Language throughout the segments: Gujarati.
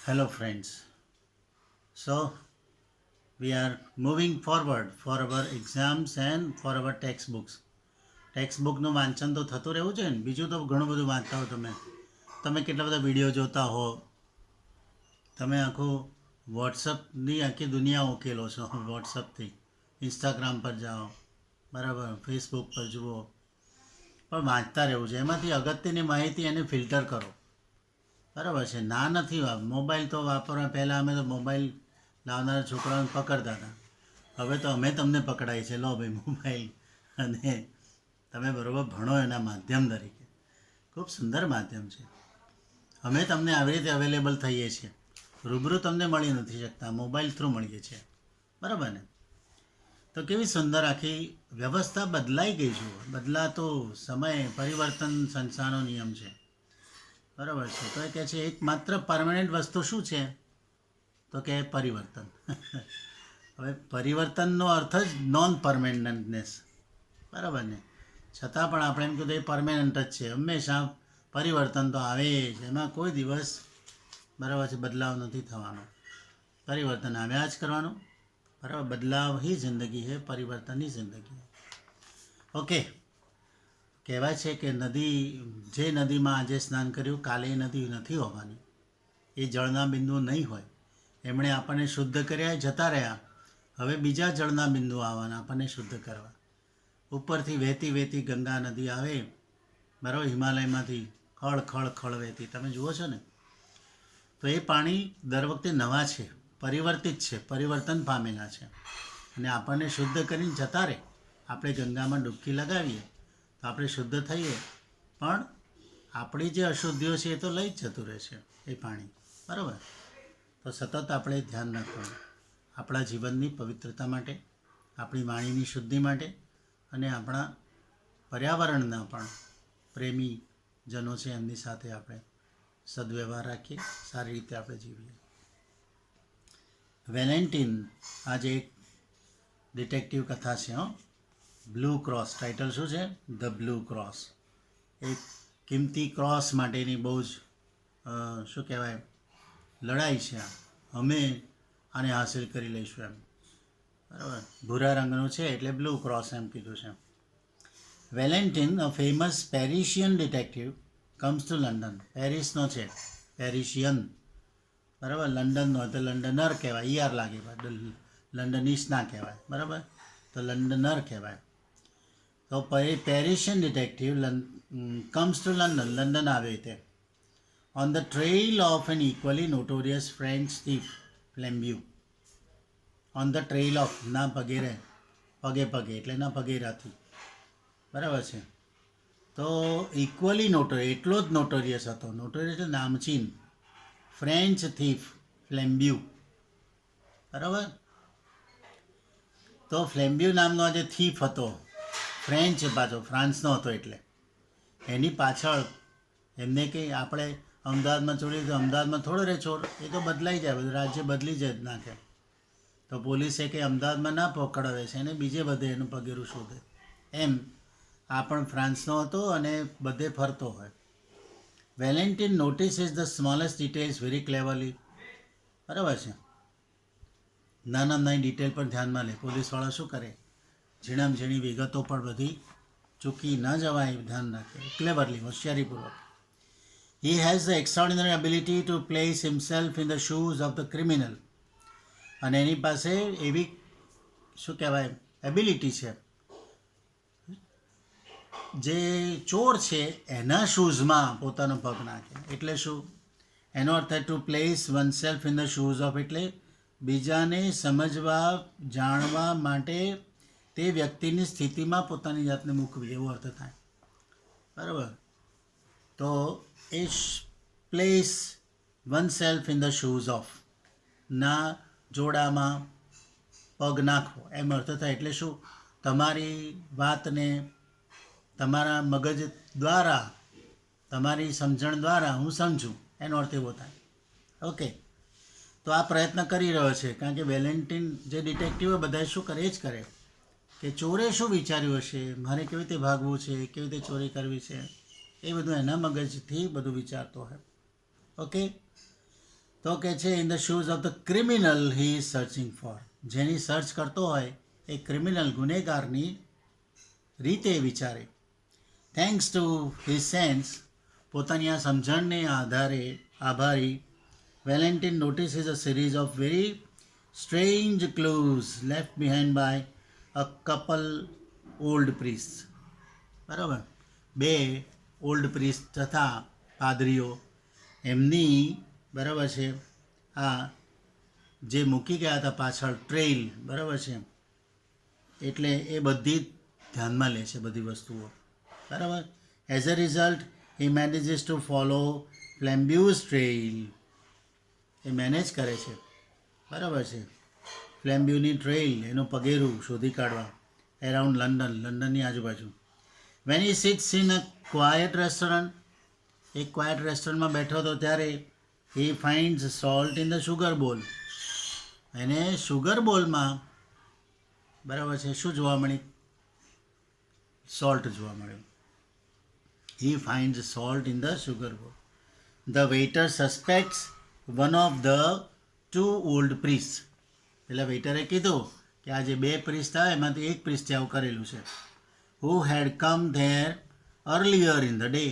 Hello, friends. So, we are moving forward for our exams and for our textbooks. ટેક્સ્ટબુકનું વાંચન તો થતું રહેવું છે ને, બીજું તો ઘણું બધું વાંચતા હો તમે કેટલા બધા વિડીયો જોતા હો, તમે આખું વોટ્સઅપની આખી દુનિયા ઉકેલો છો. વોટ્સઅપથી ઇન્સ્ટાગ્રામ પર જાઓ, બરાબર, ફેસબુક પર જુઓ, પણ વાંચતા રહેવું છે. એમાંથી અગત્યની માહિતી એને ફિલ્ટર કરો, બરાબર છે. ના નથી મોબાઈલ તો વાપરવા પહેલાં અમે તો મોબાઈલ લાવનારા છોકરાઓને પકડતા હતા. હવે તો અમે તમને પકડાય છે, લો ભાઈ મોબાઈલ, અને તમે બરાબર ભણો એના માધ્યમ તરીકે. ખૂબ સુંદર માધ્યમ છે. અમે તમને આવી રીતે અવેલેબલ થઈએ છીએ. રૂબરૂ તમને મળી નથી શકતા, મોબાઈલ થ્રુ મળીએ છીએ, બરાબર ને. તો કેવી સુંદર આખી વ્યવસ્થા બદલાઈ ગઈ છે. બદલાતો સમય, પરિવર્તન સંસારનો નિયમ છે, બરાબર છે. તો એ કહે છે એક માત્ર પરમાનન્ટ વસ્તુ શું છે, તો કે પરિવર્તન. હવે પરિવર્તનનો અર્થ જ નોન પરમેનન્ટનેસ, બરાબર ને. છતાં પણ આપણે એમ કીધું એ પરમેનન્ટ જ છે. હંમેશા પરિવર્તન તો આવે જ, એમાં કોઈ દિવસ, બરાબર છે, બદલાવ નથી થવાનો. પરિવર્તન આવ્યા જ કરવાનું, બરાબર. બદલાવ ही જિંદગી है, પરિવર્તન ही જિંદગી है. ઓકે. કહેવાય છે કે નદી, જે નદીમાં આજે સ્નાન કર્યું કાલે એ નદી નથી હોવાની, એ જળના બિંદુ નહીં હોય. એમણે આપણને શુદ્ધ કર્યા, જતા રહ્યા. હવે બીજા જળના બિંદુ આવવાના આપણને શુદ્ધ કરવા. ઉપરથી વહેતી વહેતી ગંગા નદી આવે, બરાબર, હિમાલયમાંથી ખળ ખળ ખળ વહેતી, તમે જુઓ છો ને. તો એ પાણી દર વખતે નવા છે, પરિવર્તિત છે, પરિવર્તન પામેલા છે, અને આપણને શુદ્ધ કરીને જતા રહે. આપણે ગંગામાં ડૂબકી લગાવીએ તો આપણે શુદ્ધ થઈએ, પણ આપણી જે અશુદ્ધિઓ છે એ તો લઈ જ જતું રહે છે એ પાણી, બરાબર. તો સતત આપણે ધ્યાન રાખવાનું આપણા જીવનની પવિત્રતા માટે, આપણી વાણીની શુદ્ધિ માટે, અને આપણા પર્યાવરણના પણ પ્રેમી જનો છે એમની સાથે આપણે સદવ્યવહાર રાખીએ, સારી રીતે આપણે જીવીએ. વેલેન્ટિન આજે એક ડિટેક્ટિવ કથા છે. બ્લુ ક્રોસ, ટાઇટલ શું છે? The blue cross. એક કિંમતી ક્રોસ માટેની બહુ જ શું કહેવાય, લડાઈ છે. અમે આને હાંસિલ કરી લઈશું એમ, બરાબર. ભૂરા રંગનું છે એટલે બ્લુ ક્રોસ એમ કીધું છે. Valentin, a famous Parisian detective, comes to London. પેરિસનો છે, પેરિશિયન, બરાબર. લંડનનો તો લંડનર કહેવાય, ઈઆર લાગે, લંડનીશ ના કહેવાય, બરાબર. તો લંડનર કહેવાય. તો Parisian detective comes to London, London આવે તે, on the trail of an equally notorious French thief, Flambeau. On the trail of, ના પગેરે, પગે પગે એટલે ના પગેરાથી, બરાબર છે. તો ઇક્વલી એટલો જ નોટોરિયસ હતો, નોટોરિયસ એટલે નામચીન, ફ્રેન્ચ થીફ, ફ્લેમ્બ્યુ, બરાબર. તો ફ્લેમ્બ્યુ નામનો જે થીફ હતો, ફ્રેન્ચ પાછો, ફ્રાન્સનો હતો, એટલે એની પાછળ એમને કંઈ આપણે અમદાવાદમાં ચોરી તો અમદાવાદમાં થોડો રહે ચોર, એ તો બદલાઈ જાય, બધું રાજ્ય બદલી જ નાખે. તો પોલીસે કંઈ અમદાવાદમાં ના પકડાવે છે, એને બીજે બધે એનું પગેરું શોધે. એમ આ પણ ફ્રાન્સનો હતો અને બધે ફરતો હોય. Valentin notices the smallest details very cleverly, બરાબર છે. નાના નાની ડિટેલ પણ ધ્યાનમાં લે. પોલીસવાળા શું કરે, ઝીણામ ઝીણી વિગતો પણ બધી ચૂકી ન જવાય ધ્યાન રાખે, ક્લેવરલી, હોશિયારીપૂર્વક. He has the extraordinary ability to place himself in the shoes of the criminal. અને એની પાસે એવી શું કહેવાય એબિલિટી છે, જે ચોર છે એના શૂઝમાં પોતાનો પગ નાખે. એટલે શું એનો અર્થ થાય two place oneself in the shoes of, એટલે બીજાને સમજવા, જાણવા માટે તે વ્યક્તિની સ્થિતિમાં પોતાની જાતને મૂકવી, એવો અર્થ થાય, બરાબર. તો એ place oneself in the shoes of, ના જોડામાં પગ નાખવો, એમ અર્થ થાય. એટલે શું, તમારી વાતને તમારા મગજ દ્વારા, તમારી સમજણ દ્વારા હું સમજું, એનો અર્થ એવો થાય. ઓકે. તો આ પ્રયત્ન કરી રહ્યો છે, કારણ કે વેલેન્ટિન જે ડિટેક્ટિવ બધા શું કરે, એ જ કરે કે ચોરે શું વિચાર્યું હશે, મારે કેવી રીતે ભાગવું છે, કેવી રીતે ચોરી કરવી છે, એ બધું એના મગજથી બધું વિચારતો હોય. ઓકે. તો કે છે in the shoes of the criminal he is searching four. જેની સર્ચ કરતો હોય એ ક્રિમિનલ ગુનેગારની રીતે વિચારે. થેન્ક્સ ટુ હિઝ સેન્સ, પોતાની આ સમજણને આભારી, Valentin notices a series of very strange clues left behind by a couple old priest. બરાબર, બે ઓલ્ડ પ્રીસ્ટ તથા પાદરીઓ એમની બરાબર છે આ જે મૂકી ગયા હતા પાછળ ટ્રેઇલ, બરાબર છે, એટલે એ બધી ધ્યાનમાં લે છે બધી વસ્તુઓ. બરાબર. As a result he manages to follow Flambeau's trail. એ મેનેજ કરે છે, બરાબર છે, ફ્લેમ્બ્યુની ટ્રેઇલ, એનું પગેરું શોધી કાઢવા એરાઉન્ડ લંડનની આજુબાજુ. When he sits in a quiet restaurant, એક ક્વાયટ રેસ્ટોરન્ટમાં બેઠો હતો ત્યારે he finds salt in the sugar bowl. એને શુગર બોલમાં બરાબર છે શું જોવા મળ્યું? સોલ્ટ જોવા મળ્યું. He finds salt in the sugar bowl. The waiter suspects one of the two old priest. પેલા વેઇટરે કીધું કે આ જે બે પ્રીસ્ટ આવે એમાંથી એક પ્રીસ્ટે આવું કરેલું છે. Who had come there earlier in the day.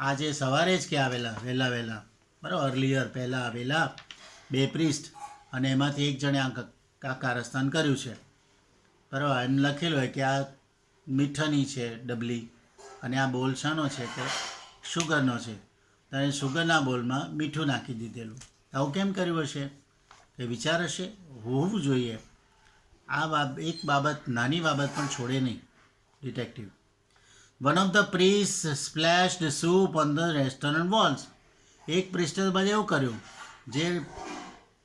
આજે સવારે જ કે આવેલા વહેલા બરાબર, અર્લિયર પહેલાં આવેલા બે પ્રીસ્ટ, અને એમાંથી એક જણે આ કારસ્તાન કર્યું છે. બરાબર, એમ લખેલું હોય કે આ મીઠાની છે ડબલી અને આ બોલ શાનો છે કે શુગરનો છે, તો એ શુગરના બોલમાં મીઠું નાખી દીધેલું. આવું કેમ કર્યું હશે? એ વિચાર હશે, હોવું જોઈએ. આ એક બાબત, નાની બાબત પણ છોડે નહીં detective. One of the priest splashed soup on the restaurant walls. એક પ્રિસ્ટે બધે એવું કર્યું, જે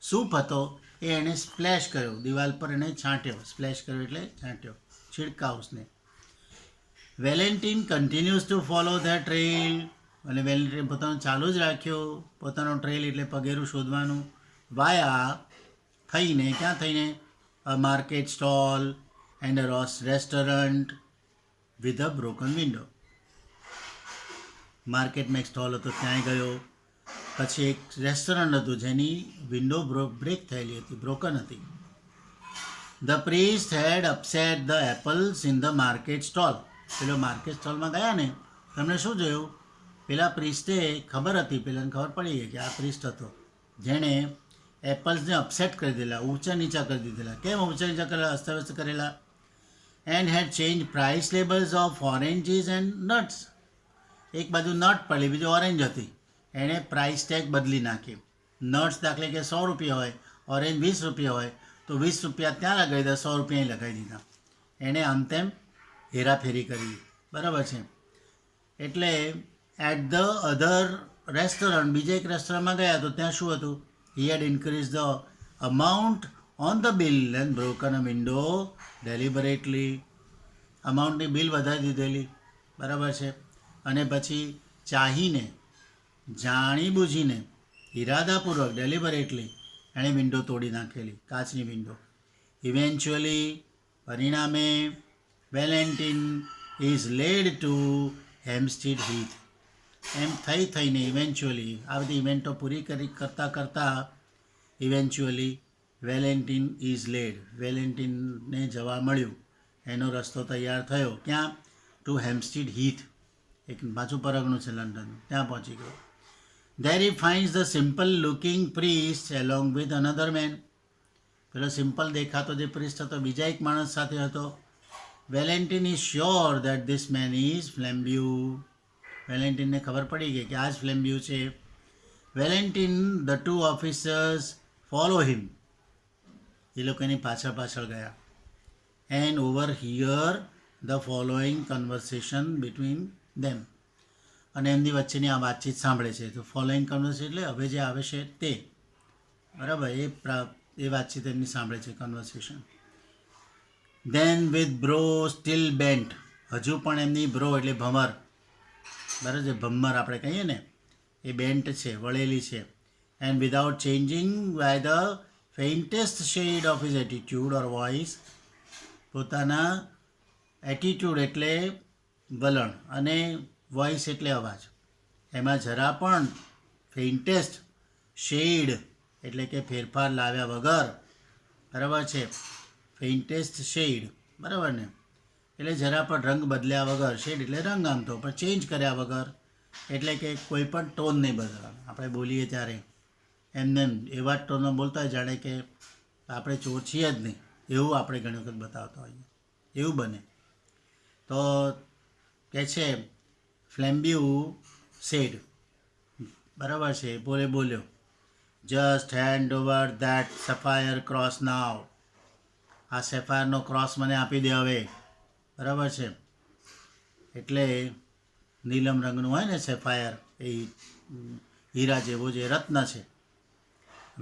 સૂપ હતો એ એણે સ્પ્લેશ કર્યો, દિવાલ પર એને છાંટ્યો. સ્પ્લેશ કર્યો એટલે છાંટ્યો, છિડકાવને. Valentin continues to follow the trail. અને વેલેન્ટિન પોતાનું ચાલુ જ રાખ્યું, પોતાનો ટ્રેલ એટલે પગેરું શોધવાનું. વાયા થઈને, ક્યાં થઈને? A market stall and a restaurant with a broken window. માર્કેટમાં એક સ્ટોલ હતો ત્યાં ગયો, પછી એક રેસ્ટોરન્ટ હતું જેની વિન્ડો બ્રેક થયેલી હતી, બ્રોકન હતી. The priest had upset the apples in the market stall. પેલો માર્કેટ સ્ટોલમાં ગયા ને, તમને શું જોયું? પેલા પ્રીસ્ટે ખબર હતી, પેલાને ખબર પડી ગઈ કે આ પ્રીસ્ટ હતો જેણે એપલ્સને અપસેટ કરી દીધેલા, ઊંચા નીચા કરી દીધેલા. કેમ ઊંચા નીચા કરેલા? અસ્તવ્યસ્ત કરેલા. And had changed price labels of oranges and nuts. એક બાજુ નટ પડી, બીજું ઓરેન્જ હતી, એણે પ્રાઇસ ટેગ બદલી નાખી. નટ્સ દાખલે કે 100 રૂપિયા હોય, ઓરેન્જ 20 રૂપિયા હોય, તો 20 રૂપિયા ત્યાં લગાવી દીધા, 100 રૂપિયા અહીં લગાવી દીધા. એણે આમ તેમ હેરાફેરી કરી, બરાબર છે. એટલે એટ ધ અધર રેસ્ટોરન્ટ, બીજા એક રેસ્ટોરન્ટમાં ગયા તો ત્યાં શું હતું? He had increase the amount on the bill and broken a window deliberately. અમાઉન્ટની બિલ વધારી દીધેલી, બરાબર છે, અને પછી ચાહીને, જાણીબૂજીને, ઇરાદાપૂર્વક, ડેલિબરેટલી એણે વિન્ડો તોડી નાખેલી, કાચની વિન્ડો. ઇવેન્ચ્યુઅલી, પરિણામે, વેલેન્ટિન ઇઝ લેડ ટુ હેમ્પસ્ટીડ હીથ. એમ થઈને ઇવેન્ચ્યુઅલી આ બધી ઇવેન્ટો પૂરી કરતાં ઇવેન્ચ્યુઅલી વેલેન્ટિન ઇઝ લેડ, વેલેન્ટિનને જવા મળ્યું, એનો રસ્તો તૈયાર થયો. ક્યાં? ટુ હેમ્પસ્ટીડ હીથ, એક પાછું પરગણું છે લંડન, ત્યાં પહોંચી ગયો. There he finds the simple looking priest along with another man. પેલો સિમ્પલ દેખાતો જે પ્રીસ્ટ હતો બીજા એક માણસ સાથે હતો. Valentin is sure that this man is Flambeau. વેલેન્ટિનને ખબર પડી ગઈ કે આ જ ફ્લેમ્બ્યુ છે. Valentin the two officers follow him. એ લોકો એની પાછળ ગયા. And over here the following conversation between them. અને એમની વચ્ચેની આ વાતચીત સાંભળે છે. તો ફોલોઈંગ કન્વર્સેશન એટલે હવે જે આવે છે તે, બરાબર, એ વાતચીત એમની સાંભળે છે, conversation. Then with brow still bent. હજુ પણ એમની બ્રો એટલે ભમર, બરાબર છે, ભમર આપણે કહીએ ને, એ બેન્ટ છે, વળેલી છે. And without changing by the faintest shade of his attitude or voice. પોતાના એટીટ્યુડ એટલે વલણ અને વોઇસ એટલે અવાજ, એમાં જરા પણ ફેઇન્ટેસ્ટ શેડ એટલે કે ફેરફાર લાવ્યા વગર, બરાબર છે, ફેઇન્ટેસ્ટ શેડ, બરાબર ને, એટલે જરા પણ રંગ બદલ્યા વગર, શેડ એટલે રંગ આમ તો પણ ચેન્જ કર્યા વગર, એટલે કે કોઈ પણ ટોન નહીં બદલવાનો. આપણે બોલીએ ત્યારે એમને એવા જ ટોનમાં બોલતા હોય જાણે કે આપણે ચોર છીએ જ નહીં, એવું આપણે ઘણી વખત બતાવતા હોઈએ, એવું બને. તો કહે છે ફ્લેમ્બ્યુ સેડ, બરાબર છે, બોલ્યો just hand over that sapphire cross now, આ સેફાયરનો ક્રોસ મને આપી દે હવે, બરાબર છે. એટલે નીલમ રંગનું હોય ને સેફાયર, એ હીરા જેવો જે રત્ન છે.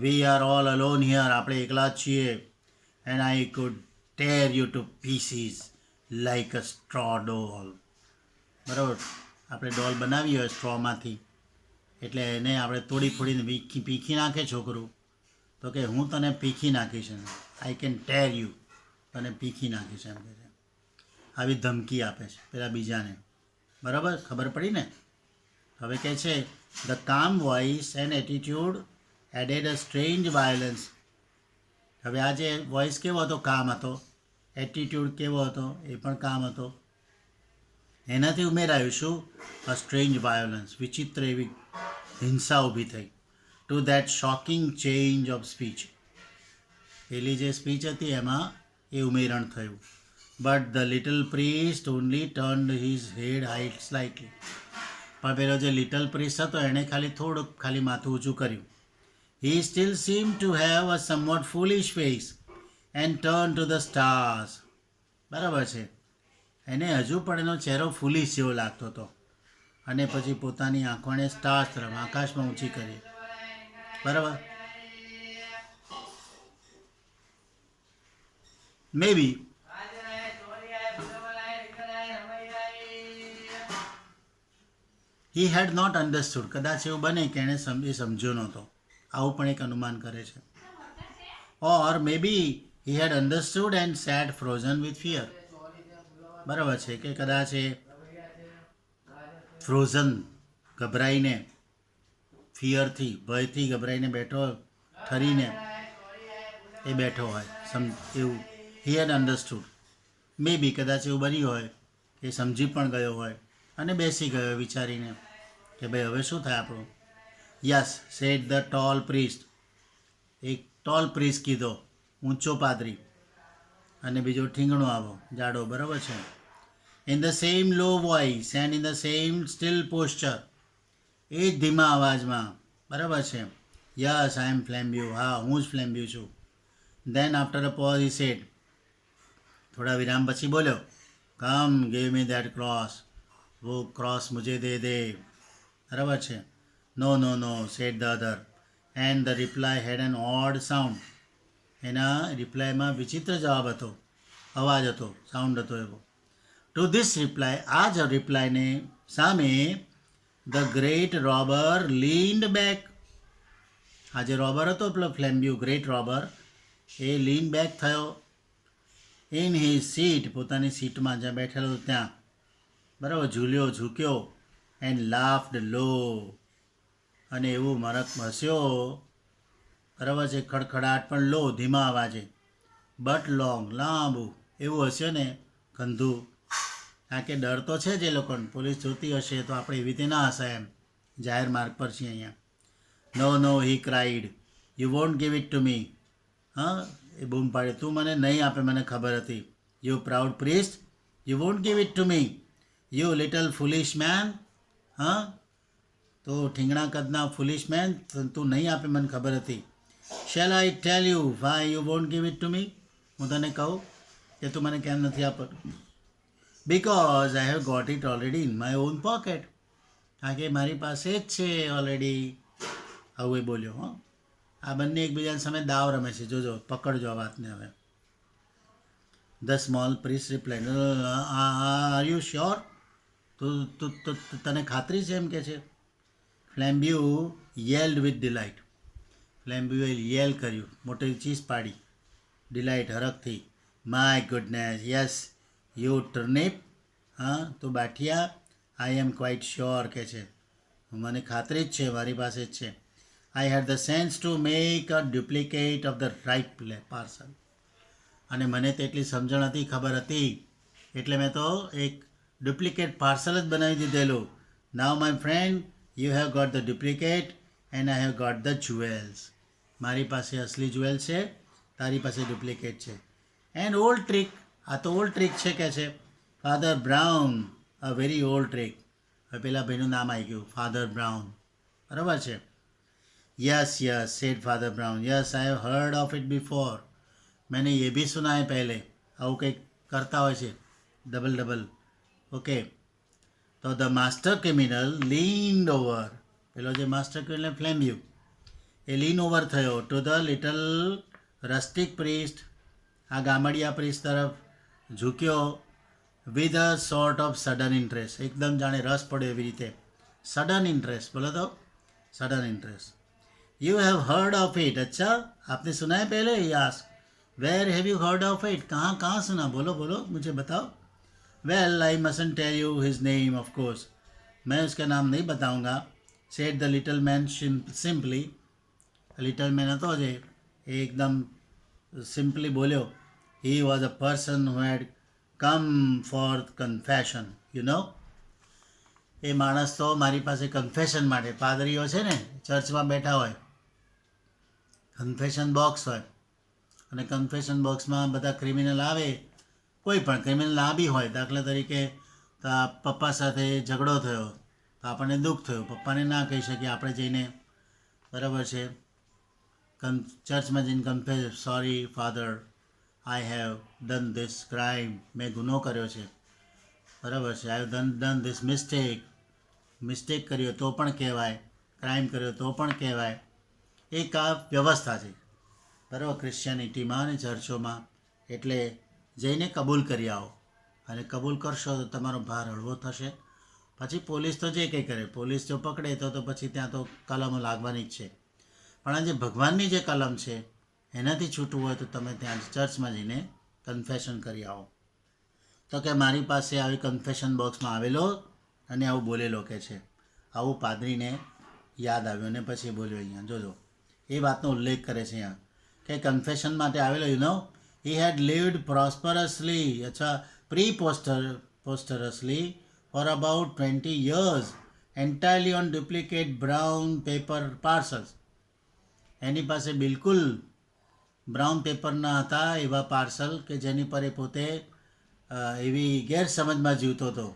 We are all alone here, આપણે એકલા જ છીએ. And I could tear you to pieces like a straw doll, બરાબર. આપણે ડોલ બનાવી હોય સ્ટ્રોમાંથી, એટલે એને આપણે તોડીને પીખી નાખે છોકરું, તો કે હું તને પીખી નાખીશ, આઈ કેન ટેર યુ, તને પીખી નાખીશ એમ કહે છે. આવી ધમકી આપે છે પેલા બીજાને, બરાબર, ખબર પડી ને. હવે કહે છે the calm voice and attitude added a strange violence. હવે આ જે વોઇસ કેવો હતો, કામ હતો, એટીટ્યુડ કેવો હતો, એ પણ કામ હતો, એનાથી ઉમેરાયું શું, અ સ્ટ્રેન્જ વાયોલન્સ, વિચિત્ર એવી હિંસા ઊભી થઈ. To that shocking change of speech, પેલી જે સ્પીચ હતી એમાં એ ઉમેરણ થયું. But the little priest only turned his head height slightly, પણ પેલો જે લિટલ પ્રીસ્ટ હતો એણે થોડુંક માથું ઊંચું કર્યું. He still seem to have a somewhat foolish face and turn to the stars, બરાબર છે, એને હજુ પણ એનો ચહેરો ફૂલિશ જેવો લાગતો હતો, અને પછી પોતાની આંખોને સ્ટાર્સ તરફ, આકાશમાં ઊંચી કરી, બરાબર. મે be he had not understood, કદાચ એવું બને કે એણે એ સમજ્યો નહોતો, આવું પણ એક અનુમાન કરે છે. Or may be he had understood and said frozen with fear, બરાબર છે, કે કદાચ એ ફ્રોઝન, ગભરાઈને, ફિયરથી, ભયથી ગભરાઈને બેઠો, ઠરીને એ બેઠો હોય, એવું. હી હેડ અન્ડરસ્ટુડ, મે બી કદાચ એવું બન્યું હોય કે સમજી પણ ગયો હોય અને બેસી ગયો વિચારીને કે ભાઈ હવે શું થાય આપણું. યસ સેડ ધ ટોલ પ્રીસ્ટ, એક ટોલ પ્રીસ્ટ કીધો, ઊંચો પાદરી, અને બીજો ઠીંગણો આવો, જાડો, બરાબર છે. In the same low voice and in the same still posture, એ જ ધીમા અવાજમાં, બરાબર છે. યસ આઈ એમ ફ્લેમ્બ્યુ, હા હું જ ફ્લેમ્બ્યુ છું. Then after a pause he said, થોડા વિરામ પછી બોલ્યો, come give me that cross, वो क्रॉस मुझे दे दे, बराबर છે. No no no said the other, and the reply had an odd sound, એના રિપ્લાયમાં વિચિત્ર જવાબ હતો, અવાજ હતો, સાઉન્ડ હતો એવો. ટુ ધીસ રિપ્લાય, આ જ રિપ્લાયને સામે ધ ગ્રેટ રોબર લીન્ડ બેક, આ જે રોબર હતો પેલો ફ્લેમ્બ્યુ ગ્રેટ રોબર, એ લીન બેક થયો ઇન હિઝ સીટ, પોતાની સીટમાં જ્યાં બેઠેલો ત્યાં, બરાબર, ઝૂક્યો એન્ડ લાફ્ડ લો, અને એવું હસ્યો, બરાબર છે, ખડખડાટ પણ લો, ધીમા અવાજે, બટ લોંગ, લાંબુ એવું હસ્યો ને, ગંધું, કારણ કે ડર તો છે જ એ લોકોને, પોલીસ જોતી હશે તો આપણે એવી રીતે ના હસાય એમ, જાહેર માર્ગ પર છીએ અહીંયા. No no he cried, you won't give it to me, હા, એ બૂમ પાડે, તું મને નહીં આપે, મને ખબર હતી. You proud priest, you won't give it to me, you little foolish man, હા, તો ઠીંગણા કદના ફુલિશ મેન, તું નહીં આપે, મને ખબર હતી. Shall I tell you why you won't give it to me, હું તને કહું કે તું મને કેમ નથી આપતું. Because I have got it already in my own pocket, કારણ કે મારી પાસે જ છે ઓલરેડી, આવું એ બોલ્યો. હો, આ બંને એકબીજાની સામે દાવ રમે છે, જોજો, પકડજો આ વાતને હવે. The small priest replied, are you sure, તને ખાતરી છે એમ કે છે. ફ્લેમ્બ્યુ યેલ્ડ વિથ ડિલાઇટ, ફ્લેમ્બ્યુએ યેલ કર્યું, મોટી ચીસ પાડી, ડિલાઇટ, હરખથી. My goodness, yes you turnip, હા તો બાઠિયા, આઈ એમ ક્વાઇટ શ્યોર કે છે, મને ખાતરી જ છે, મારી પાસે જ છે. I had the sense to make a duplicate of the right parcel. અને મને તેટલી સમજણ હતી, ખબર હતી, એટલે મેં તો એક ડુપ્લિકેટ પાર્સલ જ બનાવી દીધેલું. Now my friend, you have got the duplicate and I have got the jewels. મારી પાસે અસલી જ્યુએલ છે, તારી પાસે ડુપ્લિકેટ છે. એન્ડ ઓલ્ડ ટ્રીક, આ તો ઓલ્ડ ટ્રીક છે કે છે. Father brown, a very old trick. હવે પેલા ભાઈનું નામ આવી ગયું, ફાધર બ્રાઉન. બરાબર છે. Yes yes said Father Brown, yes I have heard of it before. मैंने ये भी सुना है पहले. આવું કંઈક કરતા હોય છે, ડબલ ડબલ. ઓકે, તો the master criminal leaned over, પેલો જે માસ્ટર ક્રિમિનલ ફ્લેમ્યુ એ લીન ઓવર થયો to the little rustic priest, આ ગામડિયા પ્રિસ્ટ તરફ ઝૂક્યો. With a sort of sudden interest, એકદમ જાણે રસ પડ્યો એવી રીતે. સડન ઇન્ટરેસ્ટ બોલો તો, sudden interest. You have heard of it, अच्छा आपने सुना है पहले? Yes. Where have you heard of it, कहाँ सुना, बोलो बोलो मुझे बताओ. Well I mustn't tell you his name of course, मैं उसका नाम नहीं बताऊंगा. Said the little man simply. Little man હતો જે એકદમ સિમ્પલી બોલ્યો. He was a person who had come for confession, you know. એ માણસ તો મારી પાસે કન્ફેશન માટે, પાદરીઓ છે ને ચર્ચમાં બેઠા હોય, કન્ફેશન બોક્સ હોય, અને કન્ફેશન બોક્સમાં બધા ક્રિમિનલ આવે, કોઈ પણ ક્રિમિનલ ના બી હોય. દાખલા તરીકે પપ્પા સાથે ઝઘડો થયો, તો આપણને દુઃખ થયું, પપ્પાને ના કહી શકીએ, આપણે જઈને બરાબર છે ચર્ચમાં જઈને confess, sorry father, I have done this crime, મેં ગુનો કર્યો છે, બરાબર છે, I have done this mistake કર્યો તો પણ કહેવાય, ક્રાઇમ કર્યો તો પણ કહેવાય. એક આ વ્યવસ્થા છે બરાબર ક્રિશ્ચિયાનિટીમાં અને ચર્ચોમાં. એટલે જઈને કબૂલ કરી આવો, અને કબૂલ કરશો તો તમારો ભાર હળવો થશે. પછી પોલીસ તો જે કંઈ કરે, પોલીસ જો પકડે તો પછી ત્યાં તો કલમો લાગવાની જ છે. પણ આ જે ભગવાનની જે કલમ છે એનાથી છૂટવું હોય તો તમે ત્યાં ચર્ચમાં જઈને કન્ફેશન કરી આવો. તો કે મારી પાસે આવી કન્ફેશન બોક્સમાં આવેલો અને આવું બોલેલો કે છે. આવું પાદરીને યાદ આવ્યું અને પછી બોલ્યો. અહીંયા જોજો એ વાતનો ઉલ્લેખ કરે છે અહીંયા કે કન્ફેશન માટે આવેલો. You know he head lived prosperously, અચ્છા prosperously for about 20 years entirely on duplicate brown paper parcels. એની પાસે બિલકુલ બ્રાઉન પેપરના હતા એવા પાર્સલ કે જેની પર એ પોતે એવી ગેરસમજમાં જીવતો હતો,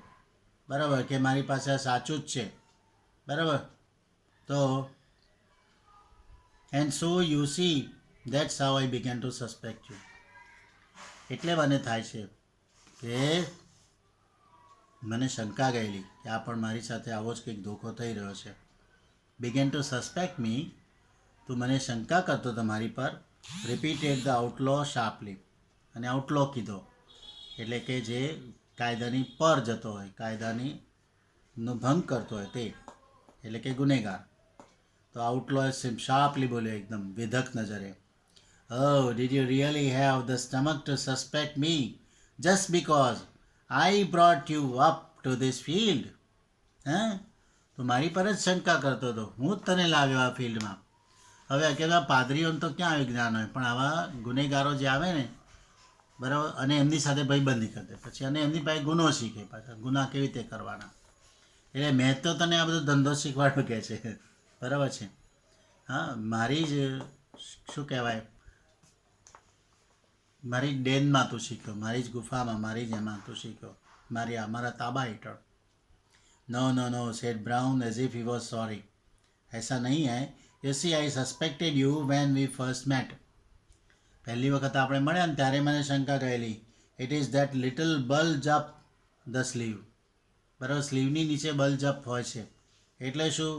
બરાબર, કે મારી પાસે આ સાચું જ છે, બરાબર. તો and so you see that's how I began to suspect you. એટલે મને થાય છે કે મને શંકા ગયેલી કે આ પણ મારી સાથે આવો જ કંઈક ધોખો થઈ રહ્યો છે. બિગેન ટુ સસ્પેક્ટ મી, તું મને શંકા કરતો હતો મારી પર. રિપીટેડ ધ આઉટલો શાર્પલી, અને આઉટલો કીધો એટલે કે જે કાયદાની પર જતો હોય, કાયદાનો ભંગ કરતો હોય તે, એટલે કે ગુનેગાર. તો આઉટલો શાર્પલી બોલ્યો એકદમ વિધક નજરે. Oh, did you really have the stomach to suspect me just because I brought you up to this field? હા, તો મારી પર જ શંકા કરતો હતો, હું જ તને લાવ્યો આ ફિલ્ડમાં. હવે કેવા પાદરીઓને તો ક્યાં આવી જ્ઞાન હોય, પણ આવા ગુનેગારો જે આવે ને, બરાબર, અને એમની સાથે ભાઈબંધી કરે પછી, અને એમની પાસે ગુનો શીખે પાછા, ગુના કેવી રીતે કરવાના. એટલે મેં તો તને આ બધો ધંધો શીખવાડ્યો કે છે, બરાબર છે. હા, મારી જ શું કહેવાય, મારી જ ડેનમાં તું શીખ્યો, મારી જ ગુફામાં, મારી જ એમાં તું શીખ્યો, મારા તાબા હેઠળ. No no no said Brown as if he was sorry. ऐसा नहीं है. You see, I suspected you when we first met. પહેલી વખત આપણે મળ્યા ને ત્યારે મને શંકા ગયેલી. It is that little bulge up the sleeve. બરાબર, સ્લીવની નીચે બલ્જ અપ હોય છે એટલે શું,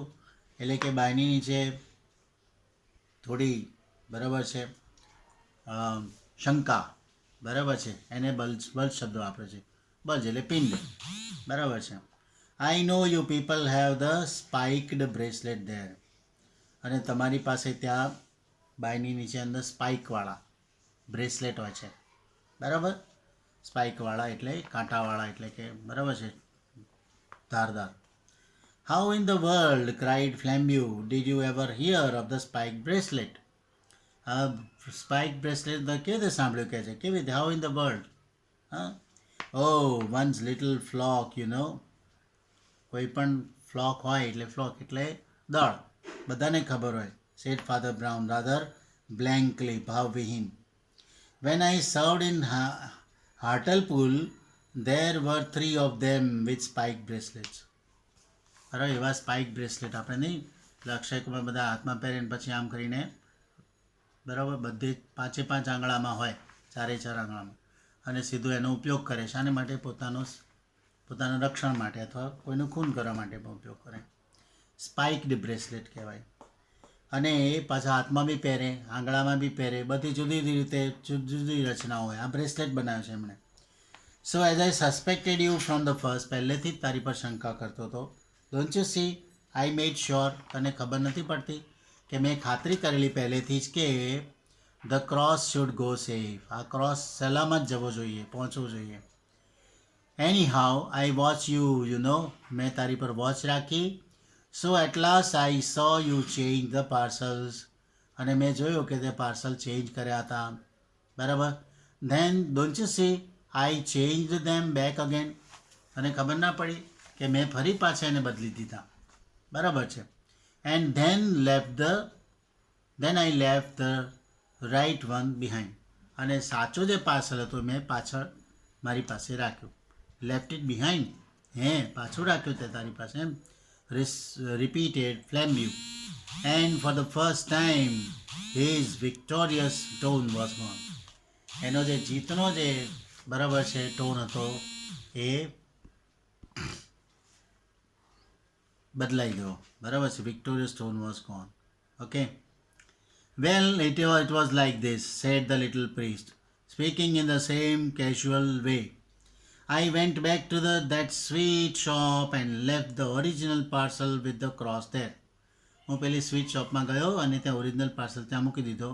એટલે કે બાયની નીચે થોડી, બરાબર છે, શંકા, બરાબર છે, એને બલ્જ શબ્દ વાપરે છે. બલ્જ એટલે પિંડ, બરાબર છે. I know you people have the spiked bracelet there. અને તમારી પાસે ત્યાં બાયની નીચે અંદર સ્પાઇકવાળા બ્રેસલેટ હોય છે, બરાબર. સ્પાઇકવાળા એટલે કાંટાવાળા, એટલે કે બરાબર છે, ધારદાર. How in the world, cried Flambeau, did you ever hear of the spike bracelet? Spike bracelet the કેવી રીતે સાંભળ્યું કહે છે કેવી રીતે how in the world? Oh, one's little flock, you know. કોઈ પણ ફ્લોક હોય એટલે ફ્લોક એટલે દળ બધાને ખબર હોય said Father Brown rather blankly, ભાવવિહીન. When I served in Hartlepool, there were 3 of them with spike bracelets. બરાબર એવા સ્પાઇક બ્રેસલેટ આપણે નહીં અક્ષય કુમાર બધા હાથમાં પહેરીને પછી આમ કરીને બરાબર બધે 5 આંગળામાં હોય 4 આંગળામાં અને સીધું એનો ઉપયોગ કરે શાને માટે પોતાના રક્ષણ માટે અથવા કોઈનું ખૂન કરવા માટે ઉપયોગ કરે સ્પાઇક્ડ બ્રેસલેટ કહેવાય અને એ પાછા હાથમાં બી પહેરે આંગળામાં બી પહેરે બધી જુદી જુદી રીતે જુદી જુદી રચના હોય આ બ્રેસલેટ બનાવ્યો છે એમણે સો as I suspected you from the first પહેલેથી જ તારી પર શંકા કરતો હતો don't you see I made sure તને ખબર નથી પડતી કે મેં ખાતરી કરેલી પહેલેથી જ કે the cross should go safe આ ક્રોસ સલામત જવો જોઈએ પહોંચવું જોઈએ એની how I watch you know મેં તારી પર વોચ રાખી so at last I saw you change the parcels અને મેં જોયું કે તે પાર્સલ ચેન્જ કર્યા હતા બરાબર then don't you see I change them back again અને ખબર ના પડી કે મેં ફરી પાછા એને બદલી દીધા બરાબર છે and then I left the right one behind અને સાચો જે પાર્સલ હતો મેં પાછળ મારી પાસે રાખ્યું લેફ્ટ ઇટ બિહાઇન્ડ હે પાછું રાખ્યું તે તારી પાસે એમ repeated Flambeau, and for the first time his victorious tone was gone. એનો જે જીતનો જે બરાબર છે ટોન હતો એ બદલાઈ ગયો બરાબર છે victorious tone was gone. Okay, well it was like this, said the little priest, speaking in the same casual way. I went back to that sweet shop and left the original parcel with the cross there. હું પેલી સ્વીટ શોપમાં ગયો અને ત્યાં ઓરિજિનલ પાર્સલ ત્યાં મૂકી દીધો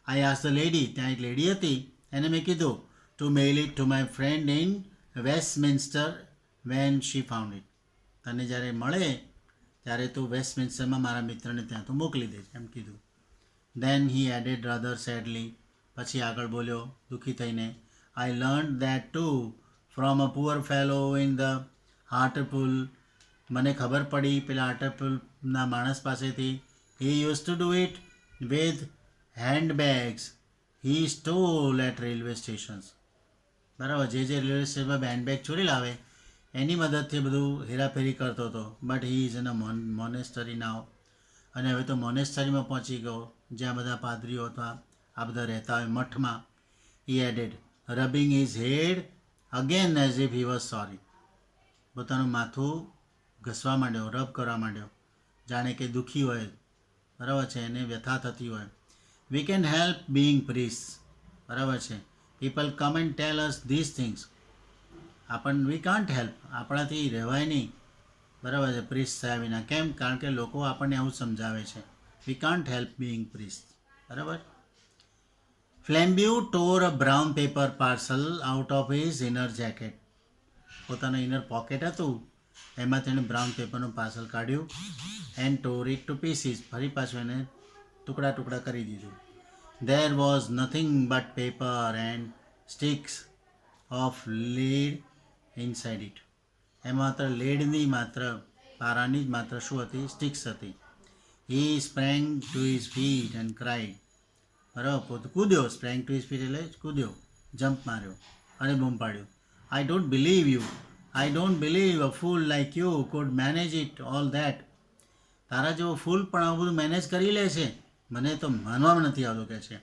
આઈ આસ્ક ધ લેડી ત્યાં એક લેડી હતી એને મેં કીધું to mail it to my friend in Westminster when she found it તને જ્યારે મળે ત્યારે તું વેસ્ટમિન્સ્ટરમાં મારા મિત્રને ત્યાં તું મોકલી દેજે એમ કીધું દેન હી એડેડ રાધર સેડલી પછી આગળ બોલ્યો દુઃખી થઈને I learn that to from a poor fellow in the Hartlepool મને ખબર પડી પેલા હાર્ટરપુલના માણસ પાસેથી he used to do it with handbags he stole at railway stations બરાબર જે રેલવે સ્ટેશનમાં હેન્ડબેગ ચોરી લાવે એની મદદથી બધું હેરાફેરી કરતો હતો but he is in a monastery now અને હવે તો મોનેસ્ટરીમાં પહોંચી ગયો જ્યાં બધા પાદરીઓ હતા આ બધા રહેતા હોય મઠમાં he added rubbing his head again as if he was sorry પોતાનું માથું ઘસવા માંડ્યો રબ કરવા માંડ્યો જાણે કે દુઃખી હોય બરાબર છે એને વ્યથા થતી હોય we can help being priest બરાબર છે people come and tell us this things we can't help આપણાથી રહેવાય નહીં બરાબર છે પ્રીસ્ટ થયા વિના કેમ કારણ કે લોકો આપણને આવું સમજાવે છે વી કાન્ટ હેલ્પ બિંગ પ્રીસ્ટ બરાબર Flambeau tore a brown paper parcel out of his inner jacket. પોતાનું ઇનર પોકેટ હતું એમાં તેણે બ્રાઉન પેપરનું પાર્સલ કાઢ્યું એન્ડ ટોર ઇટ ટુ પીસીસ ફરી પાછું એને ટુકડા ટુકડા કરી દીધું there was nothing but paper and sticks of lead inside it એમાં માત્ર લેડની માત્ર પારાની જ માત્ર શું હતી સ્ટિક્સ હતી he sprang to his feet and cried બરાબર પોતે કૂદ્યો સ્પ્રેંગ ટુ હિઝ ફીટ એટલે કૂદ્યો જમ્પ માર્યો અને બૂમ પાડ્યો I don't believe you I don't believe a fool like you could manage it all that તારા જેવો ફૂલ પણ આવું બધું મેનેજ કરી લે છે મને તો માનવામાં નથી આવતું કે છે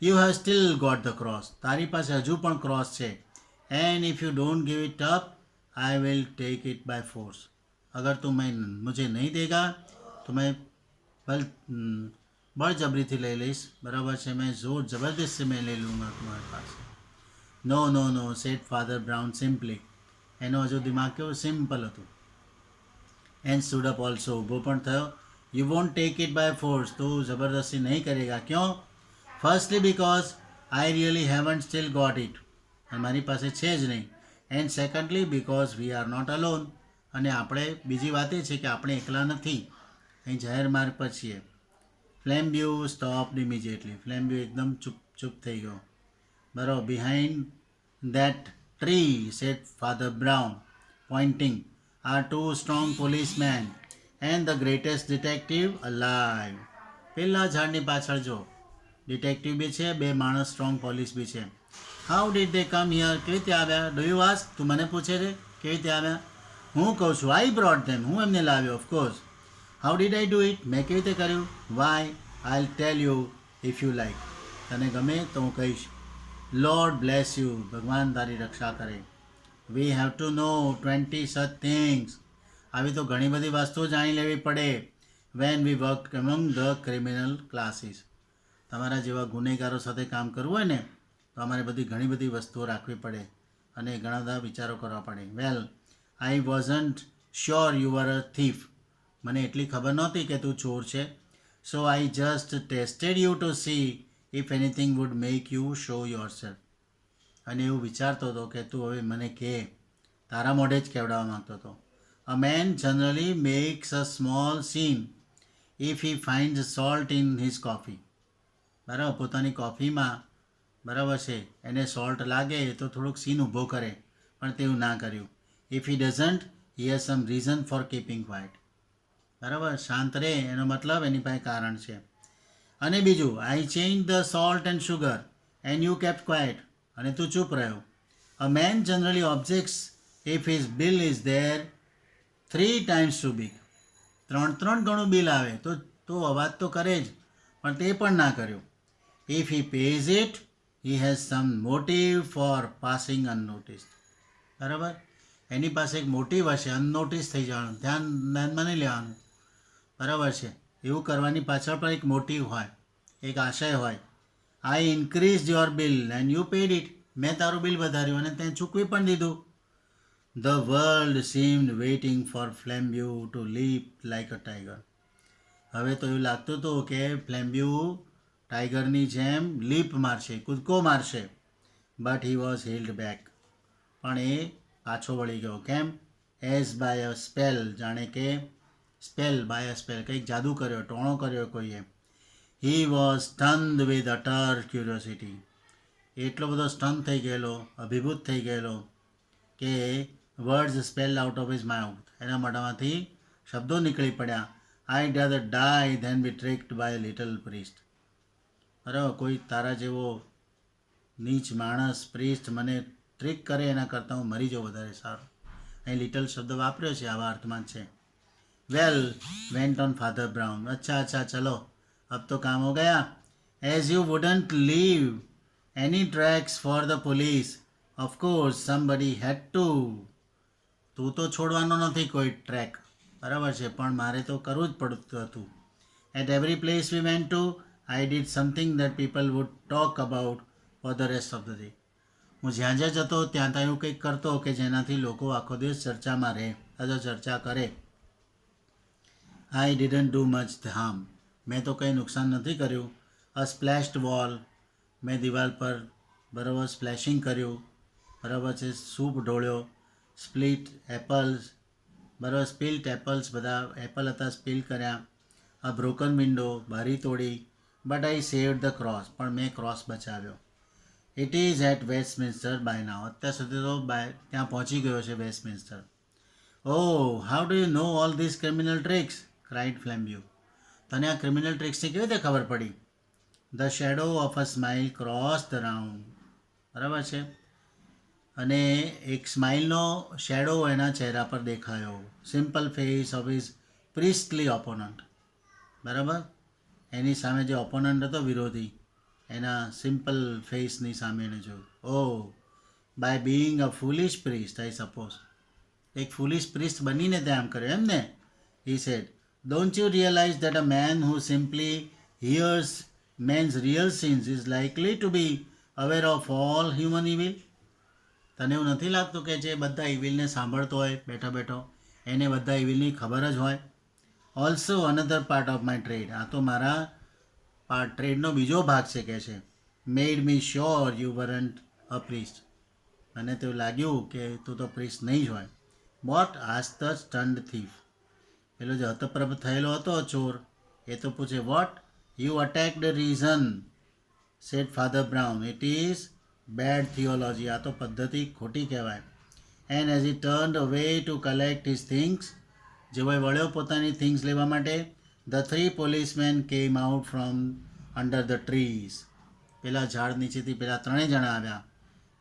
you have still got the cross તારી પાસે હજુ પણ ક્રોસ છે and if you don't give it up I will take it by force अगर तुम मुझे नहीं देगा तो मैं बड़जबरी थी ले लीस बराबर है मैं जोर ज़बरदस्त से मैं ले लूँगा तुम्हारे पास no no no said Father Brown simply एनो जो दिमाग केवो सिम्पल हतुं एंड स्टूड अप ऑल्सो ऊभो पण थयो you won't take it by force तो ज़बरदस्ती नहीं करेगा क्यों firstly because I really haven't still got it हमारी पास है ज नहीं and secondly because we are not alone અને આપણે બીજી વાત એ છે કે આપણે એકલા નથી, અહીં જાહેર માર્ગ પર છીએ. ફ્લેમ્બ્યુ સ્ટોપ્ડ ઇમિજિએટલી. ફ્લેમ્બ્યુ એકદમ ચૂપ થઈ ગયો. બરાબર. Behind that tree, said Father Brown, pointing, are two strong policemen and the greatest detective alive. પેલા ઝાડની પાછળ જો ડિટેક્ટિવ બી છે, બે માણસ સ્ટ્રોંગ પોલીસ બી છે. How did they come here? કેવી રીતે આવ્યા? Do you ask? તું મને પૂછે છે કેવી રીતે આવ્યા? હું કહું છું આઈ બ્રોટ ધેમ. હું એમને લાવ્યો. Of course. How did I do it? મેં કેવી રીતે કર્યું? Why, I tell you if you like. તને ગમે તો હું કહીશ. Lord bless you. ભગવાન તારી રક્ષા કરે. We have to know 20 such things. આવી તો ઘણી બધી વસ્તુઓ જાણી લેવી પડે. When we work among the criminal classes. તમારા જેવા ગુનેગારો સાથે કામ કરવું હોય ને તો અમારે ઘણી બધી વસ્તુઓ રાખવી પડે અને ઘણા બધા વિચારો કરવા પડે. Well, I wasn't sure you are a thief. મને એટલી ખબર નહોતી કે તું ચોર છે. So I just tested you to see if anything would make you show yourself. અને એવું વિચારતો હતો કે તું હવે મને કહે, તારા મોઢે જ કહેવડાવવા માગતો હતો. A man generally makes a small scene if he find salt in his coffee. બરાબર. પોતાની કોફીમાં બરાબર છે એને સોલ્ટ લાગે તો થોડુંક સીન ઊભો કરે, પણ તેવું ના કર્યું. If he doesn't he has some reason for keeping quiet. બરાબર. શાંત રહે એનો મતલબ એની પાસે કારણ છે. અને બીજું, I change the salt and sugar and you kept quiet. અને તું ચૂપ રહ્યો. A man generally objects if his bill is there 3 times too big. 3 ગણું બિલ આવે તો અવાજ તો કરે જ, પણ તે પણ ના કર્યો. If he pays it he has some motive for passing unnoticed. બરાબર. એની પાસે એક મોટિવ હશે, અનનોટિસ થઈ જવાનું, ધ્યાનમાં નહીં લેવાનું. બરાબર છે. એવું કરવાની પાછળ પણ એક મોટિવ હોય, એક આશય હોય. I increase your bill and you paid it. મેં તારું બિલ વધાર્યું અને તે ચૂકવી પણ દીધું. The world seemed waiting for Flambeau to leap like a tiger. હવે તો એવું લાગતું હતું કે ફ્લેમ્બ્યુ ટાઈગરની જેમ લીપ મારશે, કૂદકો મારશે. But he was held back. પણ એ પાછો વળી ગયો. કેમ? As by a spell. જાણે કે સ્પેલ બાય અ સ્પેલ, કંઈક જાદુ કર્યો, ટોણો કર્યો કોઈએ. He was stunned with utter curiosity. એટલો બધો સ્ટન થઈ ગયેલો, અભિભૂત થઈ ગયેલો કે words spell out of his mouth. એના મોઢામાંથી શબ્દો નીકળી પડ્યા. I rather die than be tricked by a little priest. બરાબર. કોઈ તારા જેવો નીચ માણસ પ્રિસ્ટ મને ટ્રીક કરે એના કરતાં હું મરી જાઉં વધારે સારું. અહીં લિટલ શબ્દ વાપર્યો છે, આવા અર્થમાં છે. Well, went on Father Brown. અચ્છા ચલો, અબ તો કામ હો ગયા. As you wouldn't leave any tracks for the police, of course somebody had to. તું તો છોડવાનો નથી કોઈ ટ્રેક. બરાબર છે, પણ મારે તો કરવું જ પડતું હતું. At every place we went to I did something that people would talk about for the rest of the day. હું જ્યાં જતો ત્યાં એવું કંઈક કરતો કે જેનાથી લોકો આખો દિવસ ચર્ચામાં રહે, ચર્ચા કરે. I didn't do much harm. મેં તો કંઈ નુકસાન નથી કર્યું. A splashed wall. મેં દિવાલ પર બરાબર સ્પ્લેશિંગ કર્યું. બરાબર છે. સૂપ ઢોળ્યો. Split apples. બરાબર. સ્પિલ્ટ એપલ્સ, બધા એપલ હતા સ્પિલ કર્યા. આ બ્રોકન વિન્ડો, બારી તોડી. But I saved the cross. પણ મેં ક્રોસ બચાવ્યો. It is at Westminster by now. અત્યાર સુધી તો ત્યાં પહોંચી ગયો છે Westminster. Oh, how do you know all this criminal tricks? Cried Flambeau. તને આ ક્રિમિનલ ટ્રિક્સની કેવી રીતે ખબર પડી? The shadow of a smile cross the round. બરાબર છે. અને એક સ્માઇલનો શેડો એના ચહેરા પર દેખાયો. Simple face of his priestly opponent. બરાબર. એની સામે જે ઓપોનન્ટ હતો, વિરોધી, એના સિમ્પલ ફેસની સામે એને જોયું. Oh, by being a foolish priest I suppose. એક ફૂલિશ પ્રિસ્ટ બનીને તે આમ કર્યો એમ ને? He said, don't you realise that a man who simply hears men's real sins is likely to be aware of all human evil? તને એવું નથી લાગતું કે જે બધા ઇવિલને સાંભળતો હોય બેઠો એને બધા ઇવિલની ખબર જ હોય? Also another part of my trade. આ તો મારા ટ્રેડનો બીજો ભાગ છે કે છે. મેડ મી શ્યોર યુ વરન્ટ અ પ્રિસ્ટ. મને તો લાગ્યું કે તું તો પ્રિસ્ટ નહીં જ હોય. What ask the stunned thief. પેલો જે હતપ્રભ થયેલો હતો ચોર એ તો પૂછે what you attack the reason said Father Brown. It is bad theology. આ તો પદ્ધતિ ખોટી કહેવાય. And as he turned away to collect his things, જેવો વળ્યો પોતાની થિંગ્સ લેવા માટે, the 3 policeman came out from under the trees. પેલા ઝાડ નીચેથી પેલા 3 જણા આવ્યા,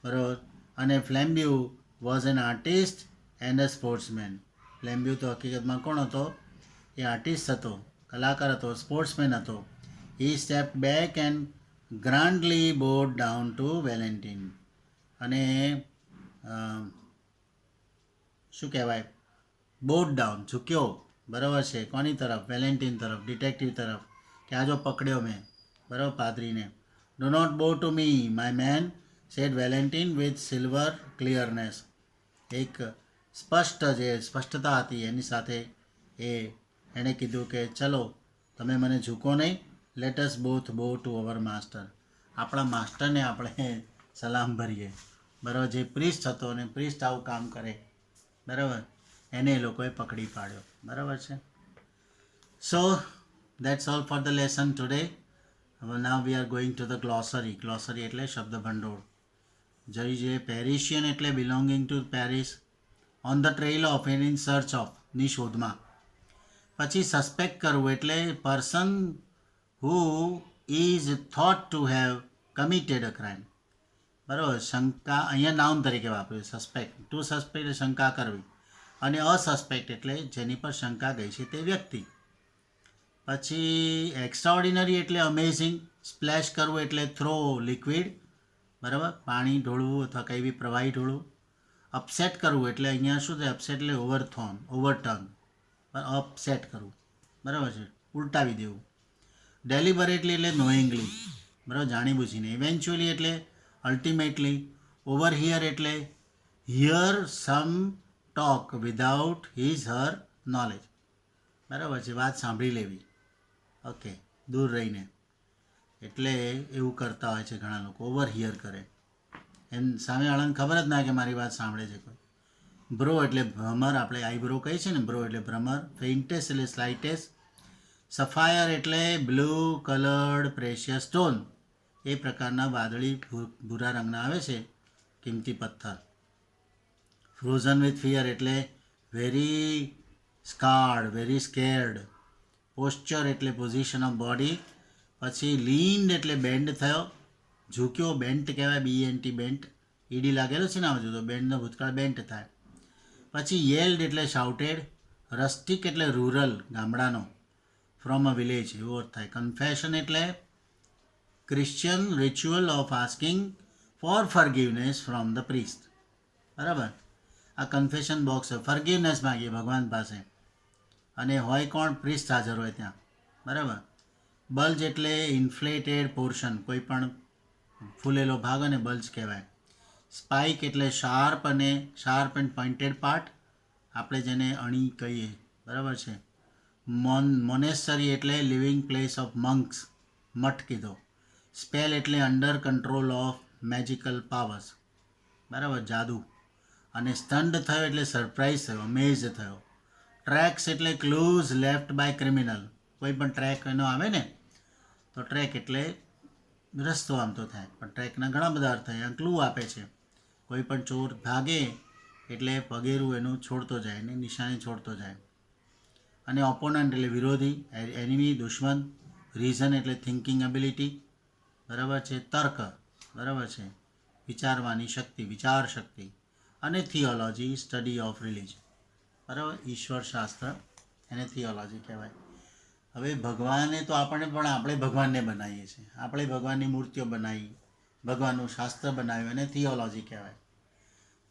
બરાબર. અને Flambeau was an artist and a sportsman. Flambeau તો હકીકતમાં કોણ હતો? એ આર્ટિસ્ટ હતો, કલાકાર હતો, સ્પોર્ટ્સમેન હતો. He step back and grandly bowed down to Valentin. અને શું કહેવાય, બોટ ડાઉન, ઝૂક્યો, બરાબર છે, કોની તરફ? વેલેન્ટિન તરફ, ડિટેક્ટિવ તરફ, કે આ જો પકડ્યો મેં, બરાબર, પાદરીને. Do not bow to me my man said Valentin with silver clearness. એક સ્પષ્ટતા હતી એની સાથે. એણે કીધું કે ચલો તમે મને ઝૂકો નહીં, લેટ અસ બોથ બો ટુ અવર માસ્ટર. આપણા માસ્ટરને આપણે સલામ ભરીએ, બરાબર. જે પ્રિસ્ટ હતો અને પ્રિસ્ટ આવું કામ કરે, બરાબર, એને એ લોકોએ પકડી પાડ્યો, બરાબર છે. So that's all for the lesson today. Now we are going to the glossary. Glossary એટલે શબ્દ ભંડોળ. જે પેરિશિયન એટલે belonging to Paris. On the trail of and in search of, ની શોધમાં. પછી સસ્પેક્ટ કરવું એટલે person who is thought to have committed a crime, બરાબર. શંકા અહીંયા નાઉન તરીકે વાપર્યું, સસ્પેક્ટ. ટુ સસ્પેક્ટ શંકા કરવી, અને અસસ્પેક્ટ એટલે જેની પર શંકા ગઈ છે તે વ્યક્તિ. પછી એક્સ્ટ્રાઓર્ડિનરી એટલે અમેઝિંગ. સ્પ્લેશ કરવું એટલે થ્રો લિક્વિડ, બરાબર, પાણી ઢોળવું અથવા કંઈ બી પ્રવાહી ઢોળવું. અપસેટ કરવું એટલે અહીંયા શું છે? અપસેટ એટલે ઓવરટર્ન, અપસેટ કરવું, બરાબર છે, ઉલટાવી દેવું. ડેલિબરેટલી એટલે નોઈંગલી, બરાબર, જાણીબૂજીને. ઇવેન્ચ્યુઅલી એટલે અલ્ટિમેટલી. ઓવરહિયર એટલે hear some talk without his her knowledge, બરાબર છે, વાત સાંભળી લેવી, ઓકે, દૂર રહીને. એટલે એવું કરતા હોય છે ઘણા લોકો, ઓવરહિયર કરે. એમ સામેવાળાને ખબર જ ના કે મારી વાત સાંભળે છે કોઈ. બ્રો એટલે ભ્રમર, આપણે આઈબ્રો કહીએ છીએ ને, બ્રો એટલે ભ્રમર. ફેઇન્ટેસ્ટ એટલે સ્લાઇટેસ્ટ. સફાયર એટલે બ્લુ કલર્ડ પ્રેશિયસ સ્ટોન. એ પ્રકારના વાદળી ભૂરા રંગના આવે છે કિંમતી પથ્થર. ફ્રોઝન વિથ ફિયર એટલે વેરી સ્કાર્ડ, વેરી સ્કેર્ડ. પોસ્ચર એટલે પોઝિશન ઓફ બોડી. પછી લીન્ડ એટલે બેન્ડ થયો, ઝૂક્યો, બેન્ટ કહેવાય, BENT, બેન્ટ. ઈડી લાગેલો છે ને આ બાજુ, તો બેન્ડનો ભૂતકાળ બેન્ટ થાય. પછી યેલ્ડ એટલે શાઉટેડ. રસ્ટિક એટલે રૂરલ, ગામડાનો, ફ્રોમ અ વિલેજ, એવો અર્થ થાય. કન્ફેશન એટલે Christian ritual of asking for forgiveness from the priest, બરાબર. આ કન્ફેશન બોક્સ હોય, ફરગિવનેસ માગીએ ભગવાન પાસે, અને હોય કોણ? પ્રિસ્ટ હાજર હોય ત્યાં, બરાબર. બલ્જ એટલે ઇન્ફ્લેટેડ પોર્શન, કોઈ પણ ફૂલેલો ભાગ અને બલ્જ કહેવાય. સ્પાઇક એટલે શાર્પ એન્ડ પોઇન્ટેડ પાર્ટ, આપણે જેને અણી કહીએ, બરાબર છે. મોનેસ્ટરી એટલે લિવિંગ પ્લેસ ઓફ મંક્સ, મઠ કીધો. સ્પેલ એટલે under control of magical powers, બરાબર, જાદુ. અને સ્ટન્ડ થયો એટલે સરપ્રાઇઝ થયો, અમેઝ થયો. ટ્રેક્સ એટલે ક્લૂઝ લેફ્ટ બાય ક્રિમિનલ. કોઈ પણ ટ્રેક એનો આવે ને, તો ટ્રેક એટલે રસ્તો આમ તો થાય, પણ ટ્રેકના ઘણા બધા અર્થ થાય. ક્લૂ આપે છે. કોઈ પણ ચોર ભાગે એટલે પગેરું એનું છોડતો જાય, એની નિશાની છોડતો જાય. અને ઓપોનન્ટ એટલે વિરોધી, એનિમી, દુશ્મન. રીઝન એટલે થિંકિંગ એબિલિટી, બરાબર છે. તર્ક, બરાબર છે, વિચારવાની શક્તિ, વિચાર શક્તિ. અને થિયોલોજી, સ્ટડી ઓફ રિલિજન, બરાબર, ઈશ્વર શાસ્ત્ર, એને થિયોલોજી કહેવાય. હવે ભગવાને તો આપણે ભગવાનને બનાવીએ છીએ, આપણે ભગવાનની મૂર્તિઓ બનાવી, ભગવાનનું શાસ્ત્ર બનાવ્યું, અને થિયોલોજી કહેવાય.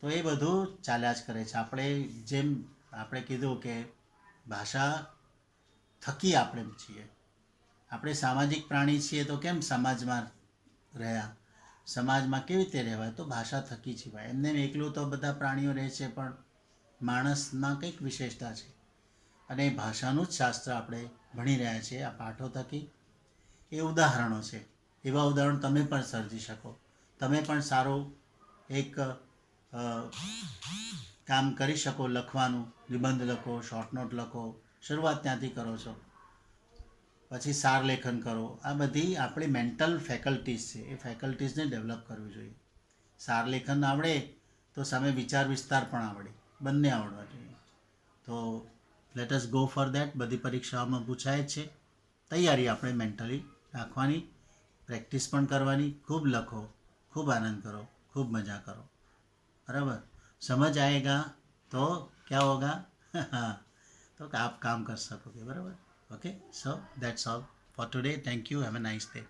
તો એ બધું ચાલ્યા જ કરે છે. જેમ આપણે કીધું કે ભાષા થકી આપણે છીએ. આપણે સામાજિક પ્રાણી છીએ, તો કેમ સમાજમાં રહ્યા? સમાજમાં કેવી રીતે રહેવાય? તો ભાષા થકી જીવાય. એમને એકલું તો બધા પ્રાણીઓ રહે છે, પણ માણસમાં કંઈક વિશેષતા છે, અને એ ભાષાનું જ શાસ્ત્ર આપણે ભણી રહ્યા છીએ આ પાઠો થકી. એ ઉદાહરણો છે. એવા ઉદાહરણો તમે પણ સર્જી શકો. તમે પણ સારો એક કામ કરી શકો, લખવાનું, નિબંધ લખો, શોર્ટ નોટ લખો, શરૂઆત ત્યાંથી કરો છો. પછી સાર લેખન કરો. આ બધી આપણી મેન્ટલ ફેકલ્ટીઝ છે, એ ફેકલ્ટીઝને ડેવલપ કરવી જોઈએ. સાર લેખન આવડે તો સામે વિચાર વિસ્તાર પણ આવડે, બંને આવડવા જોઈએ. તો let us go for that. બધી પરીક્ષાઓમાં પૂછાય જ છે. તૈયારી આપણે મેન્ટલી રાખવાની, પ્રેક્ટિસ પણ કરવાની. ખૂબ લખો, ખૂબ આનંદ કરો, ખૂબ મજા કરો. बराबर. समझ आएगा तो क्या होगा? तो आप काम कर सकोगे. बराबर. Okay, so that's all for today. Thank you. Have a nice day.